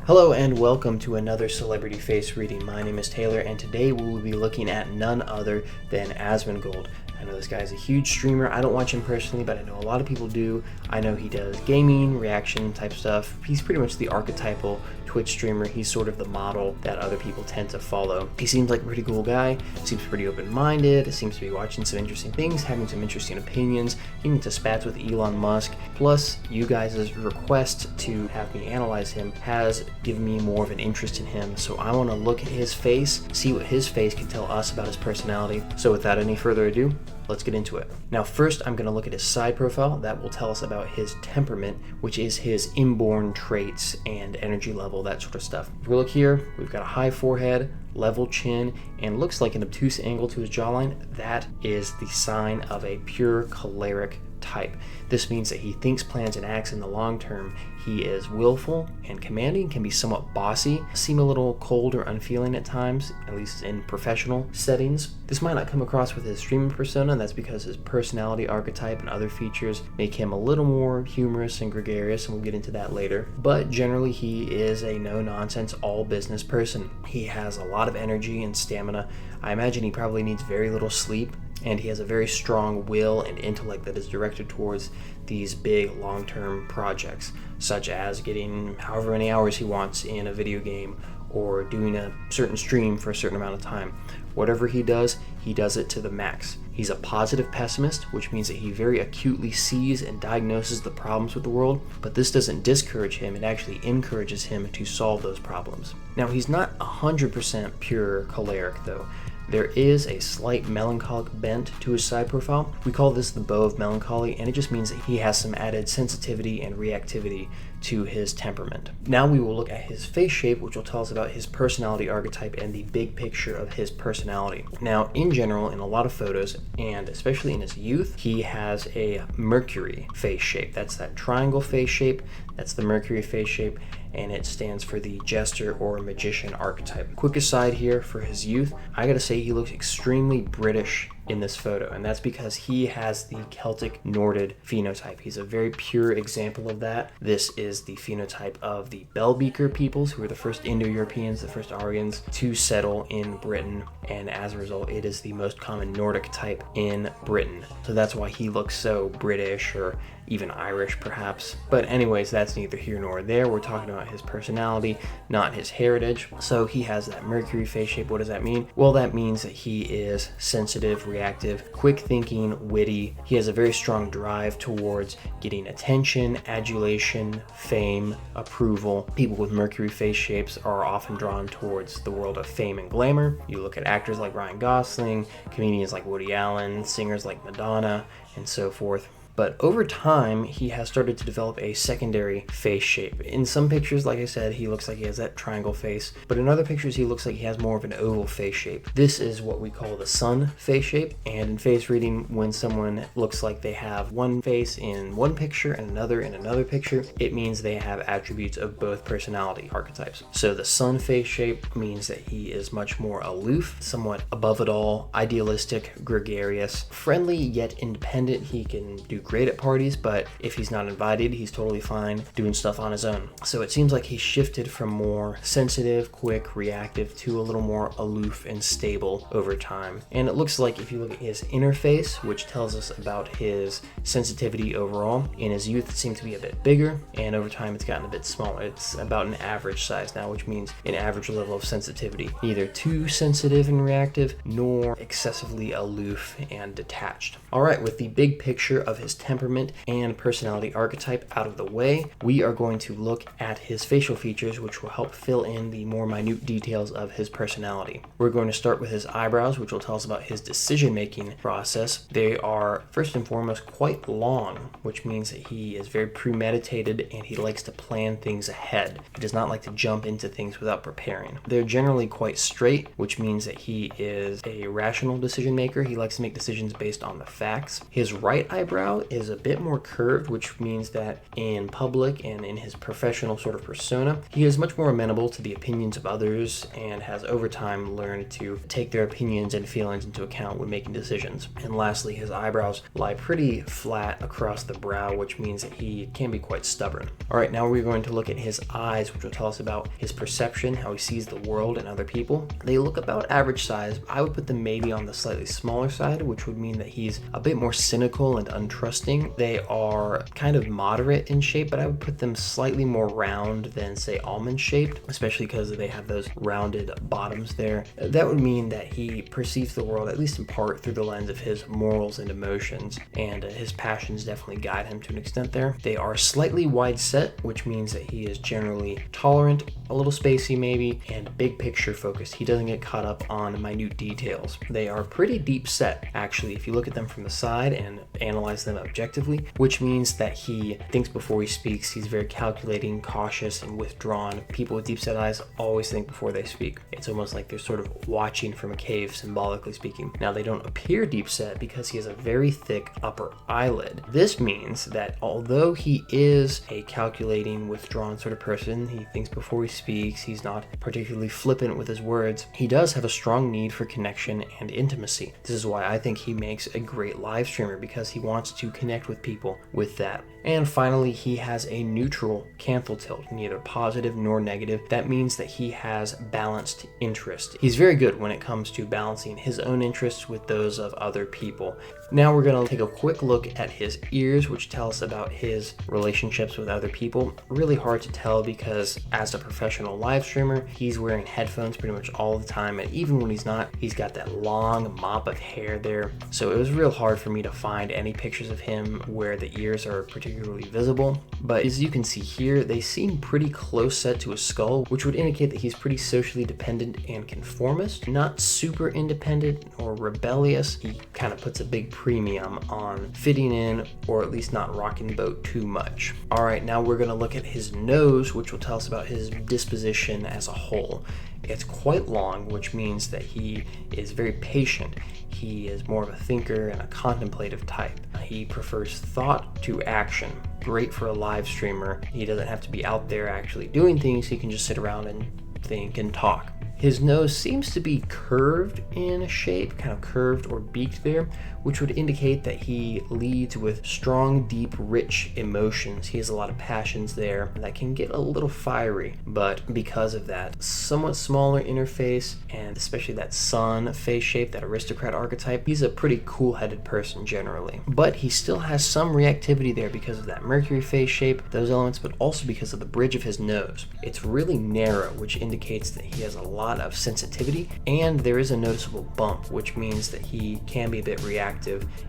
Hello and welcome to another celebrity face reading. My name is Taylor and today we will be looking at none other than Asmongold. I know this guy is a huge streamer. I don't watch him personally, but I know a lot of people do. I know he does gaming, reaction type stuff. He's pretty much the archetypal Twitch streamer. He's sort of the model that other people tend to follow. He seems like a pretty cool guy, seems pretty open-minded, seems to be watching some interesting things, having some interesting opinions, getting into spats with Elon Musk. Plus, you guys' request to have me analyze him has given me more of an interest in him, so I want to look at his face, see what his face can tell us about his personality. So without any further ado, let's get into it. Now first, I'm going to look at his side profile. That will tell us about his temperament, which is his inborn traits and energy level, that sort of stuff. If we look here, we've got a high forehead, level chin, and looks like an obtuse angle to his jawline. That is the sign of a pure choleric type. This means that he thinks, plans, and acts in the long term. He is willful and commanding, can be somewhat bossy, seem a little cold or unfeeling at times, at least in professional settings. This might not come across with his streaming persona, and that's because his personality archetype and other features make him a little more humorous and gregarious, and we'll get into that later. But generally, he is a no-nonsense, all-business person. He has a lot of energy and stamina. I imagine he probably needs very little sleep, and he has a very strong will and intellect that is directed towards these big long-term projects, such as getting however many hours he wants in a video game or doing a certain stream for a certain amount of time. Whatever he does it to the max. He's a positive pessimist, which means that he very acutely sees and diagnoses the problems with the world, but this doesn't discourage him, it actually encourages him to solve those problems. Now, he's not 100% pure choleric though. There is a slight melancholic bent to his side profile. We call this the bow of melancholy, and it just means that he has some added sensitivity and reactivity to his temperament. Now we will look at his face shape, which will tell us about his personality archetype and the big picture of his personality. Now, in general, in a lot of photos, and especially in his youth, he has a Mercury face shape. That's that triangle face shape. That's the Mercury face shape, and it stands for the jester or magician archetype. Quick aside here for his youth, I gotta say he looks extremely British in this photo, and that's because he has the Celtic Norded phenotype. He's a very pure example of that. This is the phenotype of the Bell-Beaker peoples, who were the first Indo-Europeans, the first Aryans to settle in Britain, and as a result, it is the most common Nordic type in Britain. So that's why he looks so British, or even Irish perhaps. But anyways, that's neither here nor there. We're talking about his personality, not his heritage. So he has that Mercury face shape. What does that mean? Well, that means that he is sensitive, reactive, quick thinking, witty. He has a very strong drive towards getting attention, adulation, fame, approval. People with Mercury face shapes are often drawn towards the world of fame and glamour. You look at actors like Ryan Gosling, comedians like Woody Allen, singers like Madonna, and so forth. But over time, he has started to develop a secondary face shape. In some pictures, like I said, he looks like he has that triangle face, but in other pictures, he looks like he has more of an oval face shape. This is what we call the sun face shape, and in face reading, when someone looks like they have one face in one picture and another in another picture, it means they have attributes of both personality archetypes. So the sun face shape means that he is much more aloof, somewhat above it all, idealistic, gregarious, friendly yet independent. He can do great at parties, but if he's not invited, he's totally fine doing stuff on his own. So it seems like he shifted from more sensitive, quick, reactive to a little more aloof and stable over time. And it looks like if you look at his interface, which tells us about his sensitivity overall, in his youth it seemed to be a bit bigger, and over time it's gotten a bit smaller. It's about an average size now, which means an average level of sensitivity. Neither too sensitive and reactive, nor excessively aloof and detached. Alright, with the big picture of his temperament and personality archetype out of the way, we are going to look at his facial features, which will help fill in the more minute details of his personality. We're going to start with his eyebrows, which will tell us about his decision-making process. They are first and foremost quite long, which means that he is very premeditated and he likes to plan things ahead. He does not like to jump into things without preparing. They're generally quite straight, which means that he is a rational decision maker. He likes to make decisions based on the facts. His right eyebrow is a bit more curved, which means that in public and in his professional sort of persona, he is much more amenable to the opinions of others and has over time learned to take their opinions and feelings into account when making decisions. And lastly, his eyebrows lie pretty flat across the brow, which means that he can be quite stubborn. All right, now we're going to look at his eyes, which will tell us about his perception, how he sees the world and other people. They look about average size. I would put them maybe on the slightly smaller side, which would mean that he's a bit more cynical and untrusting. They are kind of moderate in shape, but I would put them slightly more round than, say, almond shaped, especially because they have those rounded bottoms there. That would mean that he perceives the world, at least in part, through the lens of his morals and emotions, and his passions definitely guide him to an extent there. They are slightly wide set, which means that he is generally tolerant, a little spacey maybe, and big picture focused. He doesn't get caught up on minute details. They are pretty deep set, actually, if you look at them from the side and analyze them objectively, which means that he thinks before he speaks. He's very calculating, cautious, and withdrawn. People with deep set eyes always think before they speak. It's almost like they're sort of watching from a cave, symbolically speaking. Now, they don't appear deep set because he has a very thick upper eyelid. This means that although he is a calculating, withdrawn sort of person, he thinks before he speaks, he's not particularly flippant with his words, he does have a strong need for connection and intimacy. This is why I think he makes a great live streamer, because he wants to connect with people with that. And finally, he has a neutral canthal tilt, neither positive nor negative. That means that he has balanced interest. He's very good when it comes to balancing his own interests with those of other people. Now we're going to take a quick look at his ears, which tell us about his relationships with other people. Really hard to tell because as a professional live streamer, he's wearing headphones pretty much all the time, and even when he's not, he's got that long mop of hair there. So it was real hard for me to find any pictures of him where the ears are particularly visible. But as you can see here, they seem pretty close set to his skull, which would indicate that he's pretty socially dependent and conformist, not super independent or rebellious. He kind of puts a big premium on fitting in, or at least not rocking the boat too much. All right, now we're going to look at his nose, which will tell us about his disposition as a whole. It's quite long, which means that he is very patient. He is more of a thinker and a contemplative type. He prefers thought to action. Great for a live streamer. He doesn't have to be out there actually doing things. He can just sit around and think and talk. His nose seems to be curved in shape, kind of curved or beaked there, which would indicate that he leads with strong, deep, rich emotions. He has a lot of passions there that can get a little fiery, but because of that somewhat smaller interface, and especially that sun face shape, that aristocrat archetype, he's a pretty cool-headed person generally. But he still has some reactivity there because of that Mercury face shape, those elements, but also because of the bridge of his nose. It's really narrow, which indicates that he has a lot of sensitivity, and there is a noticeable bump, which means that he can be a bit reactive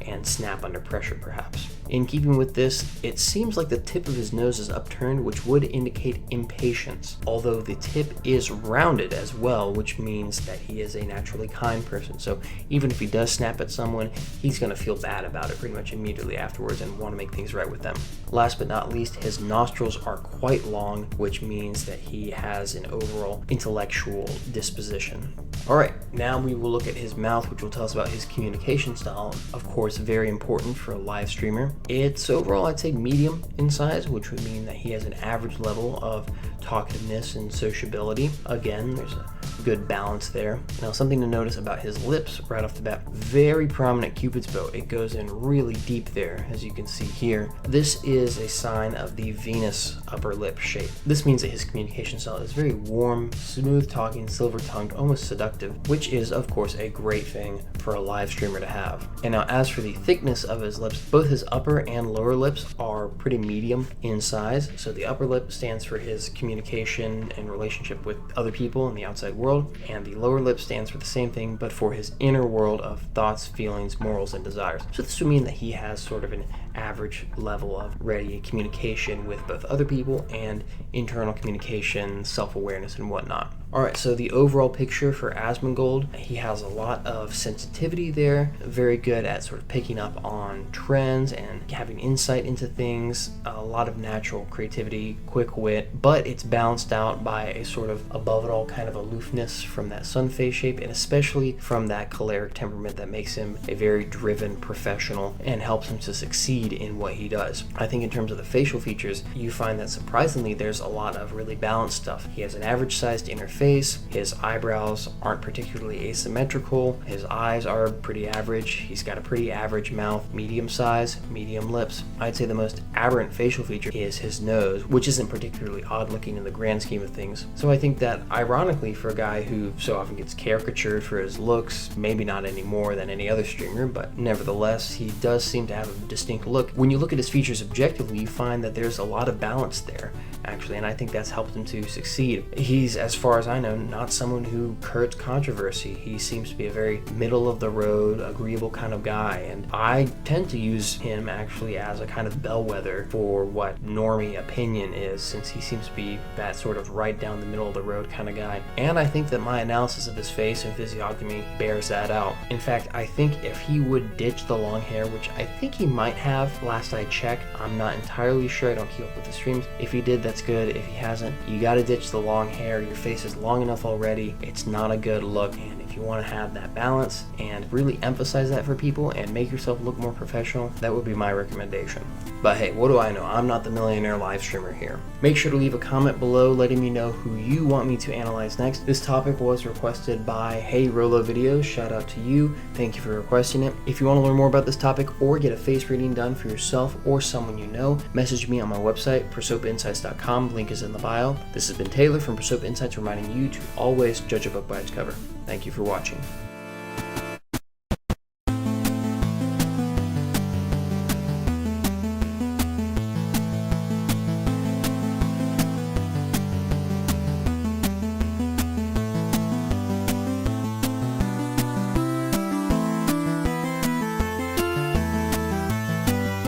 and snap under pressure perhaps. In keeping with this, it seems like the tip of his nose is upturned, which would indicate impatience, although the tip is rounded as well, which means that he is a naturally kind person. So even if he does snap at someone, he's going to feel bad about it pretty much immediately afterwards and want to make things right with them. Last but not least, his nostrils are quite long, which means that he has an overall intellectual disposition. Alright, now we will look at his mouth, which will tell us about his communication style. Of course, very important for a live streamer. It's overall, I'd say, medium in size, which would mean that he has an average level of talkativeness and sociability. Again, there's a good balance there. Now, something to notice about his lips right off the bat, very prominent Cupid's bow. It goes in really deep there, as you can see here. This is a sign of the Venus upper lip shape. This means that his communication style is very warm, smooth talking, silver-tongued, almost seductive, which is, of course, a great thing for a live streamer to have. And now, as for the thickness of his lips, both his upper and lower lips are pretty medium in size. So the upper lip stands for his communication and relationship with other people in the outside world, and the lower lip stands for the same thing, but for his inner world of thoughts, feelings, morals, and desires. So this would mean that he has sort of an average level of ready communication with both other people and internal communication, self-awareness, and whatnot. Alright, so the overall picture for Asmongold, he has a lot of sensitivity there, very good at sort of picking up on trends and having insight into things, a lot of natural creativity, quick wit, but it's balanced out by a sort of above it all kind of aloofness from that sun face shape, and especially from that choleric temperament that makes him a very driven professional and helps him to succeed succeed in what he does. I think in terms of the facial features, you find that surprisingly there's a lot of really balanced stuff. He has an average sized inner face, his eyebrows aren't particularly asymmetrical, his eyes are pretty average, he's got a pretty average mouth, medium size, medium lips. I'd say the most aberrant facial feature is his nose, which isn't particularly odd looking in the grand scheme of things. So I think that ironically, for a guy who so often gets caricatured for his looks, maybe not any more than any other streamer, but nevertheless, he does seem to have a distinct look. When you look at his features objectively, you find that there's a lot of balance there, actually, and I think that's helped him to succeed. He's, as far as I know, not someone who courts controversy. He seems to be a very middle-of-the-road, agreeable kind of guy, and I tend to use him actually as a kind of bellwether for what normie opinion is, since he seems to be that sort of right down the middle of the road kind of guy. And I think that my analysis of his face and physiognomy bears that out. In fact, I think if he would ditch the long hair, which I think he might have last I checked, I'm not entirely sure, I don't keep up with the streams. If he did, that's good. If he hasn't, you gotta ditch the long hair. Your face is long enough already. It's not a good look, and if you want to have that balance and really emphasize that for people and make yourself look more professional, that would be my recommendation. But hey, what do I know? I'm not the millionaire live streamer here. Make sure to leave a comment below letting me know who you want me to analyze next. This topic was requested by Hey Rolo Videos. Shout out to you. Thank you for requesting it. If you want to learn more about this topic or get a face reading done for yourself or someone you know, message me on my website, prosopinsights.com. Link is in the bio. This has been Taylor from Prosopa Insights reminding you to always judge a book by its cover. Thank you for watching.